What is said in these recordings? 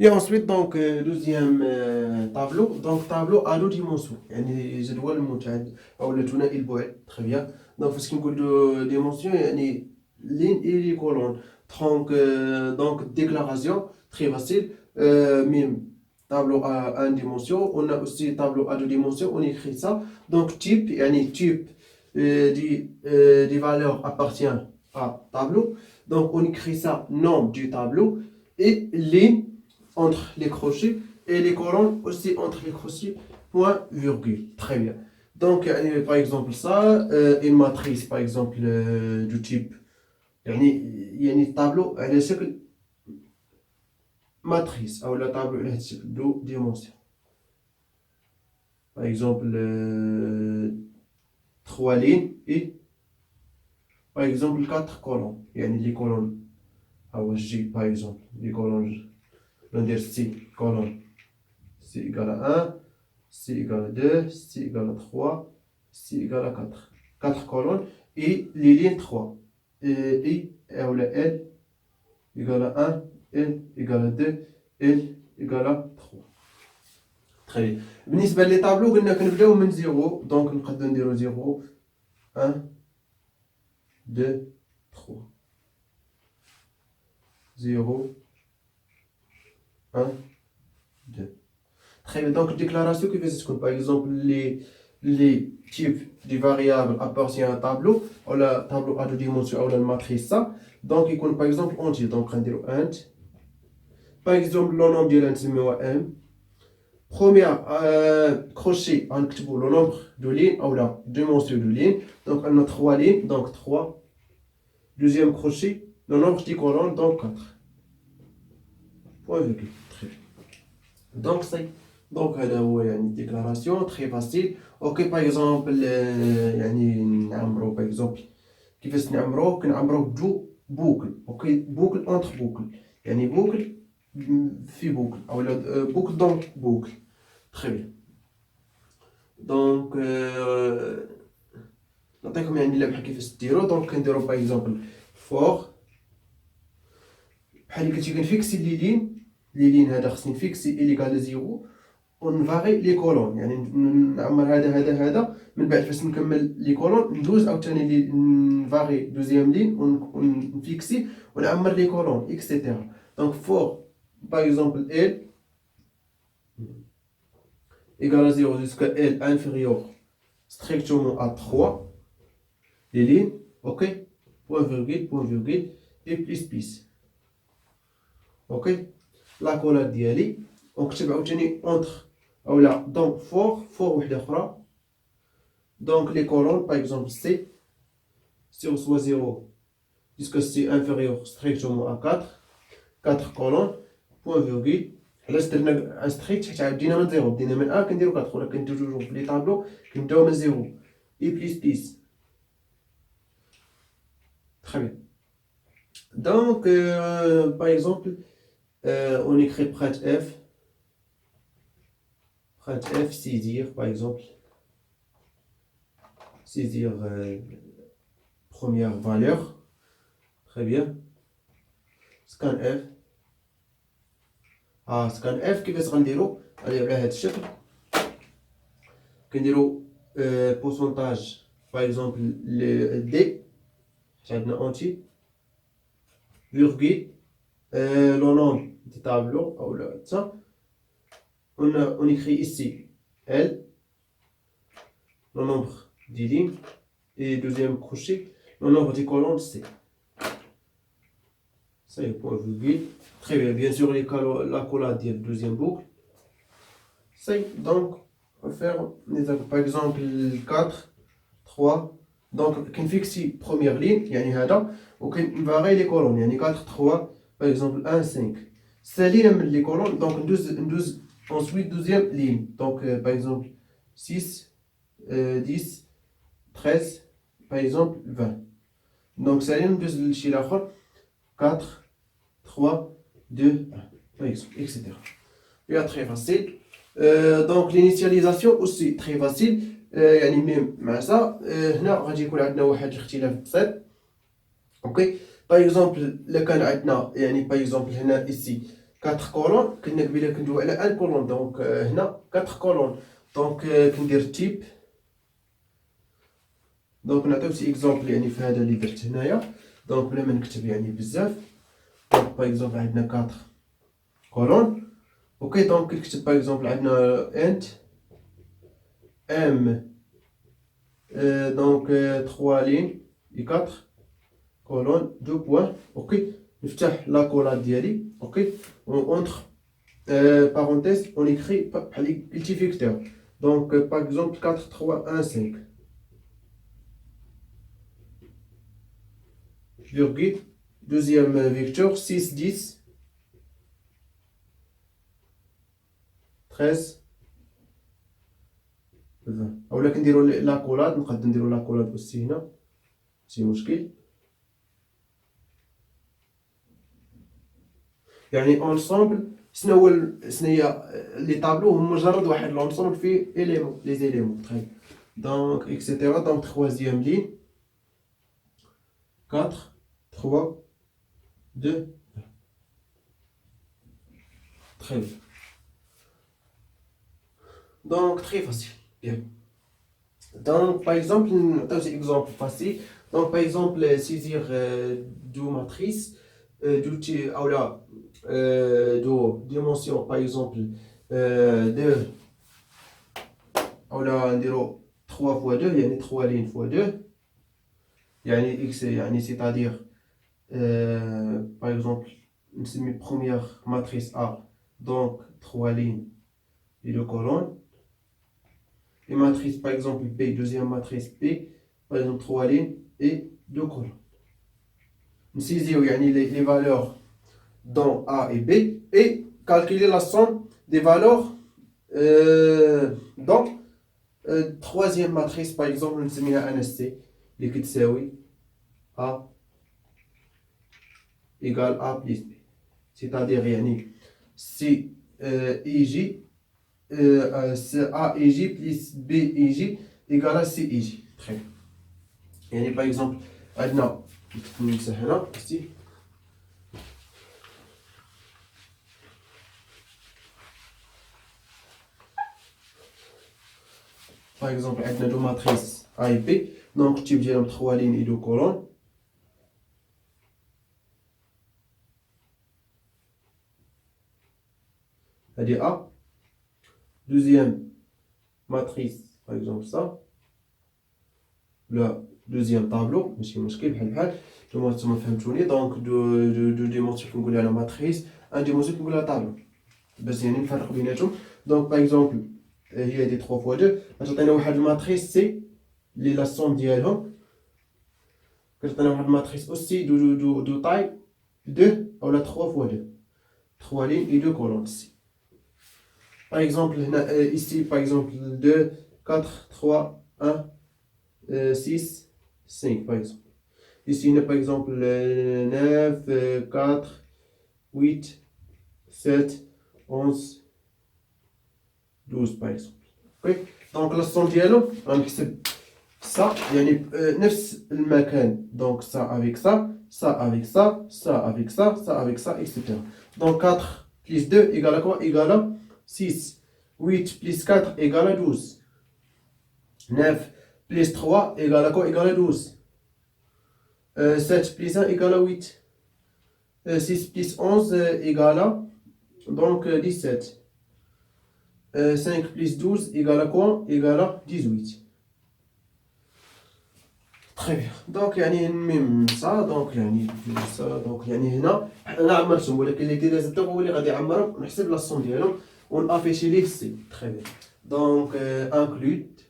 Et ensuite, donc, deuxième tableau. Donc, tableau à deux dimensions. يعني جدول المتعد أو الثنائي البعد. Très bien. Donc, ce qui me de dimension, يعني ligne et les colonnes. Donc, déclaration, très facile. Même tableau à une dimension. On a aussi tableau à deux dimensions. On écrit ça. Donc, type, يعني type des valeurs appartient à tableau. Donc, on écrit ça nom du tableau et ligne entre les crochets et les colonnes aussi entre les crochets, point, virgule. Très bien. Donc, par exemple, ça, une matrice, par exemple, du type, il y a un tableau, elle est شكل matrice, ou le tableau, elle est شكل deux dimensions. Par exemple, trois lignes et, par exemple, quatre colonnes. Il y a les colonnes, par exemple, les colonnes, on va dire C, colonne. C égale à 1, C égale à 2, C égale à 3, C égale à 4. 4 colonnes et les lignes 3. I ou le L égale à 1, L égale à 2, L égale à 3. Très bien. بالنسبة للتابلو قلنا كنبداو من 0 دونك نقدروا نديرو 0 1 2 3 0 1 2. Très bien, donc déclaration qui veut par exemple les types des variables appartiennent à un tableau, ou le tableau à deux dimensions, ou la matrice ça. Donc il compte par exemple entier, donc on dit int. Par exemple, le nombre de l'intime m. Premier crochet, on écrit le nombre de lignes, ou la dimension de lignes. Donc on a 3 lignes, donc 3. Deuxième crochet, le nombre de colonnes, donc 4. Point virgule. Très bien. Donc c'est donc هذا هو يعني ديكلاراسيون تري فاسيل. اوكي باغ اكزومبل يعني نعمرو باغ اكزومبل كيفاش نعمرو كنعمرو دو بوكل. اوكي بوكل اونتر بوكل يعني بوكل في بوكل او بوكل دونك بوكل. تري بيان. دونك نعطيكم يعني لمحه كيفاش ديرو. دونك كنديرو باغ اكزومبل فور بحال اللي كنتي كنفيكسي لي لين هذا خصني نفيكسي إليغال زيرو ونفاري لي كولون يعني نعمر هذا من بعد فاش نكمل لي كولون ندوز عاوتاني نفاري دوزيام لين ونفيكسي ونعمر لي كولون اكسيتيرا. دونك فور باغ اكزومبل ال égal à 0 jusqu'à L inférieur strictement à 3 les lignes, ok, point virgule et plus ok. La colonne ديالي ونكتب عاوتاني entre ou là donc for وحده اخرى. Donc les colonnes par exemple C soit 0 jusqu'à C inférieur strictement à 4 colonnes point virgule. علاش درنا ستريكت حيت عدينا من 0 بدينا من A كنديرو 4 ولا كنديرو توجور في لي طابلو كنبداو من 0 et plus. Très bien. Donc par exemple on écrit prête F. Prête F, saisir par exemple. Saisir première valeur. Très bien. Scan F. scan F كيفاش غنديرو على هذا الشكل كنديرو pourcentage par exemple le D حيت عندنا اونتي virgule le nombre du tableau ou ça on écrit ici L le nombre des lignes et deuxième crochet le nombre des colonnes C. Ça y est, point virgule. Très bien, bien sûr la collade de la deuxième boucle. Ça y est, donc on va faire par exemple 4 3. Donc on fixe première ligne يعني هذا وكن varie les colonnes يعني 4 3 par exemple 1 5 سالينا من les colonnes donc ندوز ensuite deuxième ligne donc par exemple 6 10 13 par exemple 20 donc سالينا ندوز لشي الاخر 4 3 2 1 etc. Et très facile. Donc l'initialisation aussi très facile. يعني ميم مع ça هنا غادي يكون عندنا واحد الاختلاف بسيط. اوكي باغ اكزومبل الا كان عندنا يعني باغ اكزومبل هنا ici 4 كولون. كنا قبيله كندويو على ان كولون، دونك هنا 4 كولون. دونك كندير تيب. دونك نعطيو شي اكزومبل يعني في هذا اللي درت هنايا، دونك بلا ما نكتب يعني بزاف. دونك باغ اكزومبل عندنا 4 كولون. اوكي، دونك نكتب باغ اكزومبل عندنا انت ام دونك 3 لين اي 4 كولون 2 بوين. اوكي، نفتح لا كولاد ديالي. اوكي، اونتر parenthèse on écrit multivecteur. Donc par exemple 4 3 1 5 virgule deuxième vecteur 6 10 13 20. اولا كنديروا لا كولاد، نقدر نديروا لا كولاد اوسي هنا ماشي مشكل. يعني اونسومبل شنو هو شنو هي لي طابلو هم مجرد واحد لونسومبل فيه اليمون لي زيليمون. طيب دونك اكسيتيرا. دونك troisième ligne 4 3 2 très bien. Donc très facile. Bien. Donc par exemple un exemple facile. Donc par exemple saisir deux matrices deux ou là deux dimensions par exemple de ou là نديرو 3 fois 2 يعني 3 lignes fois 2 يعني x يعني c'est-à-dire par exemple نسمي première matrice A donc 3 lignes et 2 colonnes. Et matrice par exemple B, deuxième matrice B, par exemple 3 lignes et 2 colonnes. نسيزيو يعني les valeurs dans A et B et calculer la somme des valeurs dans troisième matrice par exemple نسميها NSC اللي كتساوي A égale A plus B. C'est-à-dire يعني si EJ A et J plus B et J égale à C et J. Très bien. يعني par exemple عندنا نمسح هنا ici. Par exemple عندنا دو ماتريس A et B. Donc التيب ديالهم 3 lignes et 2 colonnes. هادي A. Deuxième matrice par exemple ça. Le deuxième tableau ماشي مشكل بحال نتوما فهمتوني. دونك دو ديمونسيون كنقول على ماتريس، ان ديمونسيون كنقول على طابلو باش يعني نفرق بيناتهم. دونك باغ اكزومبل هي دي 3 فوا 2 غتعطينا واحد الماتريس سي اللي لا سوم ديالهم كتعطينا واحد الماتريس اوسي دو طاي 2 اولا 3 فوا 2 3 لين اي 2 كولون سي. باغ اكزومبل هنا ايسي باغ اكزومبل 2 4 3 1 6 5 par exemple. Ici, on a par exemple 9, 4, 8, 7, 11, 12 par exemple. Okay. Donc la somme ديالو غنحسب ça يعني نفس المكان. Donc ça avec ça, ça avec ça, ça avec ça, ça avec ça, etc. Donc 4 plus 2 égale à quoi? Égale à 6. 8 plus 4 égale à 12. 9 plus 3 égale à quoi? Égale à 12. 7 plus 1 égale à 8. 6 plus 11 égale à donc 17. 5 plus 12 égale à quoi? Égale à 18. Très bien. Donc يعني نميم ça donc يعني ça donc يعني هنا انا عمرتهم، ولكن اللي كيدير الدور هو اللي غادي يعمرهم ونحسب لاصون ديالهم ونافيشي ليه السي. Très bien. Donc include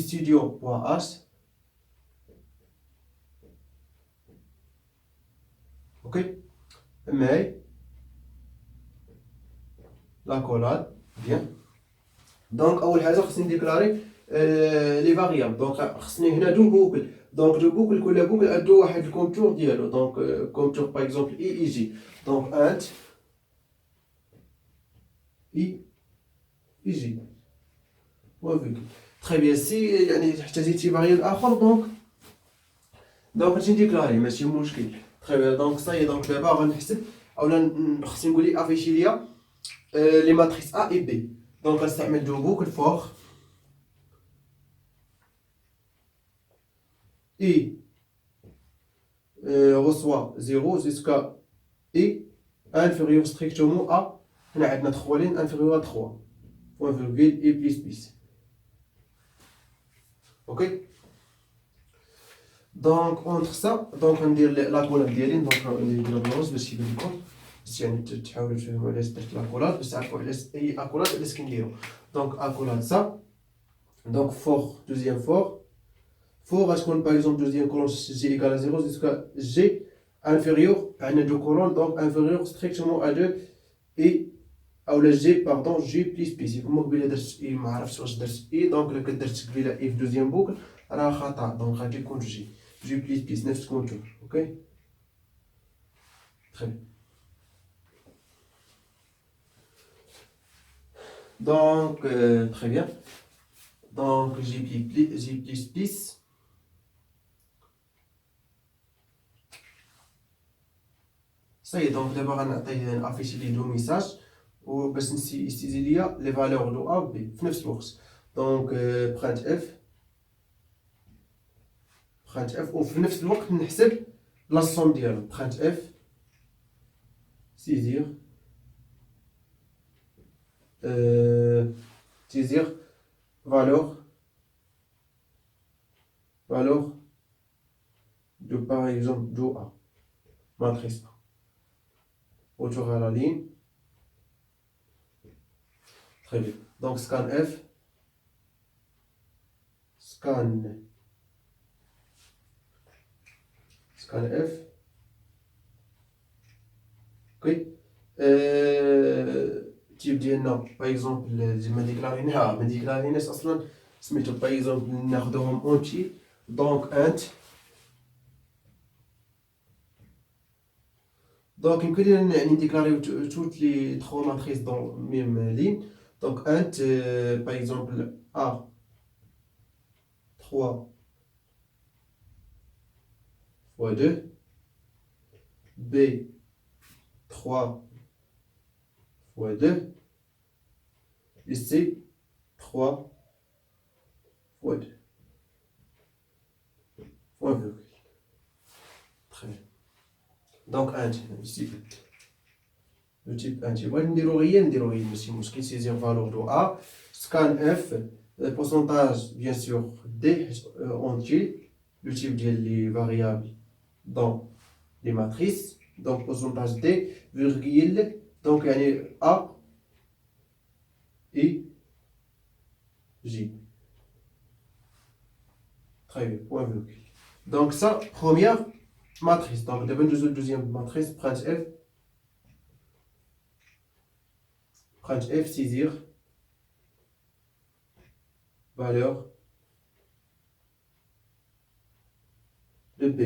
studio.h. Ok, mais la collade bien. دونك اول حاجه خصني نديكلاري لي فاريابل. دونك خصني هنا دو بوكل. دونك دو بوكل كل بوكل عنده واحد الكونتور ديالو. دونك كونتور باغ اكزومبل اي جي. دونك انت اي جي وفيك. تري بيان. سي يعني حتى جيتي فاريابل اخر دونك دونك غادي نديكلاري ماشي مشكل. تري بيان. دونك صاي دونك دابا غنحسب اولا خصني نقول لي افيشي ليا لي ماتريس ا اي بي. دونك غنستعمل دو بوكل فور اي reçoit 0 jusqu'à i inférieur strictement à هنا عندنا 3 lignes inférieur à 3 point virgule i plus plus. ok. دونك اونتر سا دونك غندير لاكولاد ديالي. دونك ندير بلوز باش يبان لكم، باش يعني تحاولوا تفهموا علاش درت لاكولاد، باش تعرفوا علاش اي اكولاد علاش كنديرو. دونك اكولاد سا دونك فور دوزيام فور غتكون باغ اكزومبل دوزيام كولون جي ايكال ا 0 جوسكا جي انفيريور. عندنا دو كولون دونك انفيريور ستريكتومون ا 2 اي اولا جي باردون جي بليس بليس. كما قبيله درت اي ما عرفتش واش درت اي. دونك الا كنت درت قبيله اي في دوزيام بوكل راه خطا. دونك غادي يكون جي بليس بليس نفس الكونتور. اوكي تري بيان. دونك تري بيان. دونك جي بليس بليس صاي. دونك دابا غنعطيه نافيشي ليه دو ميساج وباش يستيزي ليا لي فالور دو ا و بي في نفس الوقت. دونك برانت اف وفي نفس الوقت نحسب لا سوم ديالو. برانت اف سيزير valeur de par exemple de A, matrice A. Retour à la ligne. Très bien. Donc scan F, scan F. Ok. تيب ديالنا باغ اكزومبل زي ما ديكلاريناش اصلا سميتو باغ اكزومبل ناخذوهم اونتي. دونك انت دونك يمكن لينا يعني نديكلاريو توت لي 3 ماتريس دون ميم لين. دونك انت باغ اكزومبل ا 3 fois 2 b 3 fois 2 et c 3 fois 2 point virgule. Très bien. دونك انت ici le type انت بغيت نديرو غير ماشي مشكل. سيزيام فالور دو ا سكان اف pourcentage bien sûr d entier le type ديال لي variable dans les matrices. donc pourcentage d virgule donc يعني a et j. très bien. point virgule. donc ça première matrice. donc دابا ندوزو deuxième matrice. print f saisir valeur de b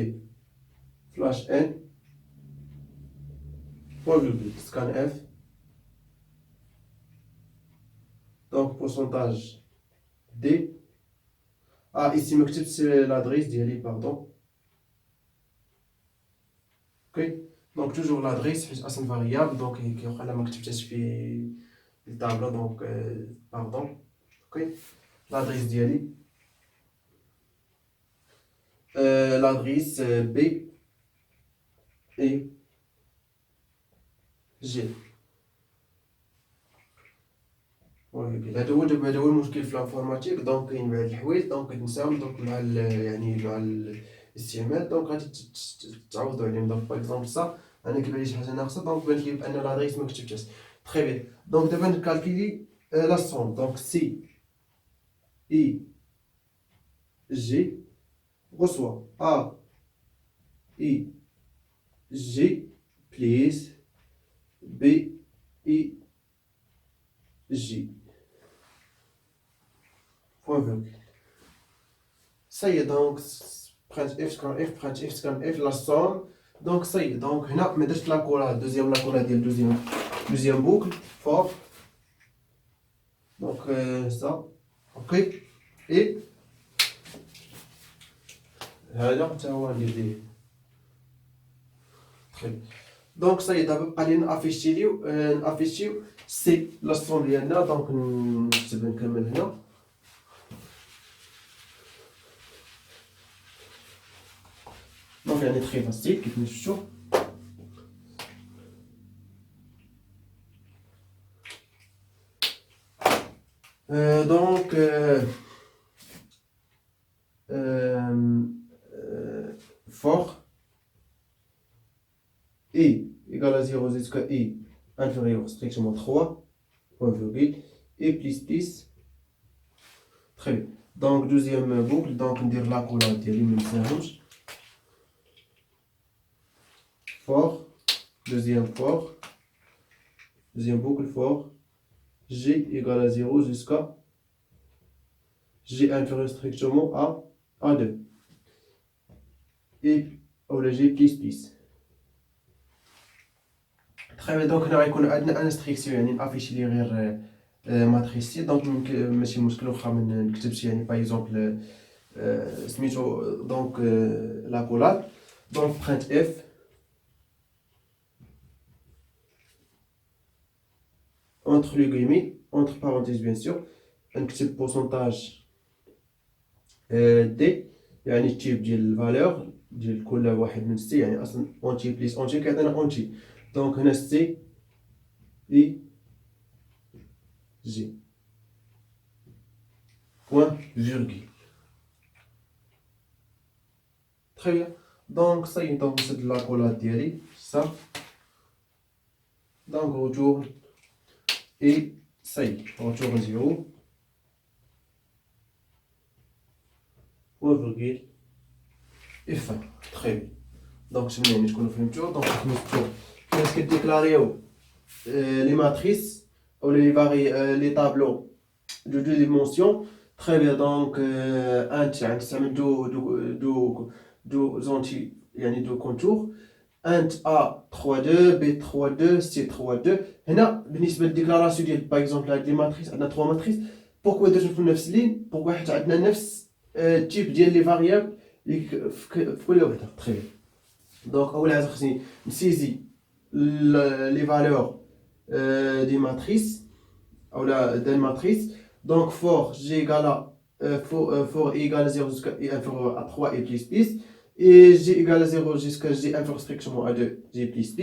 flash n point virgule scan f. donc pourcentage d. ici ما كتبتش l'adresse ديالي pardon. ok. donc toujours l'adresse حيت اصلا variable donc كيوقع لا ما كتبتهاش في الطابلة. donc pardon. ok. l'adresse ديالي l'adresse b et g. هذا هو المشكل في الانفورماتيك. دونك كاين بعض الحوايج دونك كتنساهم دونك مع يعني مع الاستعمال. دونك غادي تعوضوا عليهم. دونك باغ اكزومبل صا انا كيبان لي شي حاجه ناقصه دونك بان لي بان لادريس ما كتبتهاش. تري بيان. دونك دابا نكالكيلي لا سوم. دونك سي اي جي reçoit A I G plus B I J point virgule. Ça y est. donc print F scan F print F scan F la somme. donc ça y est. donc هنا ما درت لاكولا دوزيام لاكولا ديال دوزيام boucle for. donc ça ok. et هذا حتى هو ندير ليه. تخي دونك صاي دابا بقى لي نافيشيو سي لاصون ديالنا. دونك نكتب نكمل هنا. دونك يعني تخي فاسيل كيف ما شفتو. دونك fort i égale à 0 jusqu'à i inférieur strictement 3 point virgule et plus. Très bien. Donc deuxième boucle, donc on dit la couleur ديالي ما نساهمش. Fort, deuxième boucle fort, g égale à 0 jusqu'à g inférieur strictement à 2 et ou g plus. Très bien. Donc هنا غيكون عندنا انستركسيون يعني نافيشي لي غير ماتريسي. دونك ماشي مشكل واخا ما نكتبش يعني باغ اكزومبل سميتو دونك لا كولاد. دونك برينت اف entre les guillemets entre parenthèses bien sûr نكتب pourcentage دي يعني التيب ديال الفالور ديال كل واحد من سي يعني اصلا اونتي بليس اونتي كيعطينا اونتي. دونك هنا سي اي جي point virgule. Très bien. Donc ça y est, donc c'est de la collade d'Yali, ça. Donc retourne et ça y est, retourne 0. Point virgule et fin. Très bien. Donc je vais vous faire une tour. Donc qu'est-ce que déclarer les matrices ou les tableaux de deux dimensions. Très bien. Donc ça met deux anti يعني deux contours. int a 3,2 b 3,2 c 3,2. هنا بالنسبه للديكلاراسيون ديال باغ اكزومبل هاد لي ماتريس عندنا 3 ماتريس. بوركو درتو في نفس اللين؟ بوركو حيت عندنا نفس التيب ديال لي فاريابل في كل وحده. تري بيان. دونك اول حاجه خصني نسيزي لي فالور دي ماتريس اولا ديال ماتريس. دونك فور جي ايكالا فور ايكالا 0 jusqu'à i inférieur à 3 et plus et g égale à 0 jusqu'à g inférieur strictement à 2 g plus.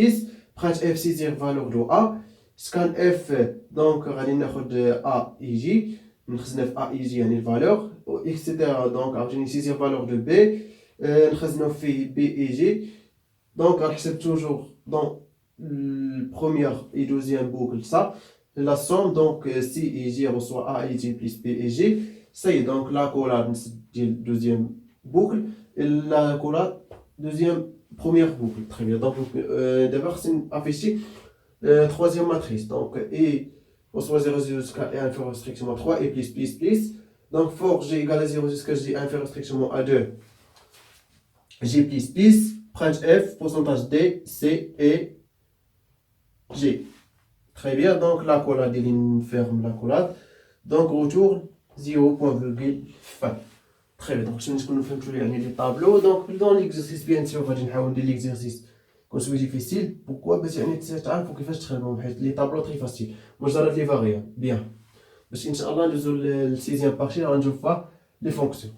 print f saisir valeur de a scan f donc غادي ناخد a et j نخزنها في a et j يعني الفالور etc. donc عاوتاني saisir valeur de b نخزنو في b et j. donc غنحسب toujours dans première et deuxième boucle ça la somme. donc si et j reçoit a et j plus b et j. ça y est. donc la collade ديال deuxième boucle et la collade deuxième première boucle. Très bien. donc d'abord c'est affiché troisième matrice. donc et reçoit 0 jusqu'à e inférieur strictement 3 et plus. donc for g égale à 0 jusqu'à g inférieur strictement à 2 g plus print f pourcentage d c et g. Très bien. donc la collade il ferme la collade. donc retourne 0 point virgule fin. Très bien. donc باش نكونوا فهمتوا يعني لي طابلو. دونك dans l'exercice bien sûr غادي نحاول ندير ليكزيرسيس كون شويه ديفيسيل. بوكوا باش يعني تعرفوا كيفاش تخدموا حيت لي طابلو تري فاسيل مجرد لي فاريابل. بيان باش ان شاء الله ندوزو للسيزيام بارتي غنشوفوا لي فونكسيون.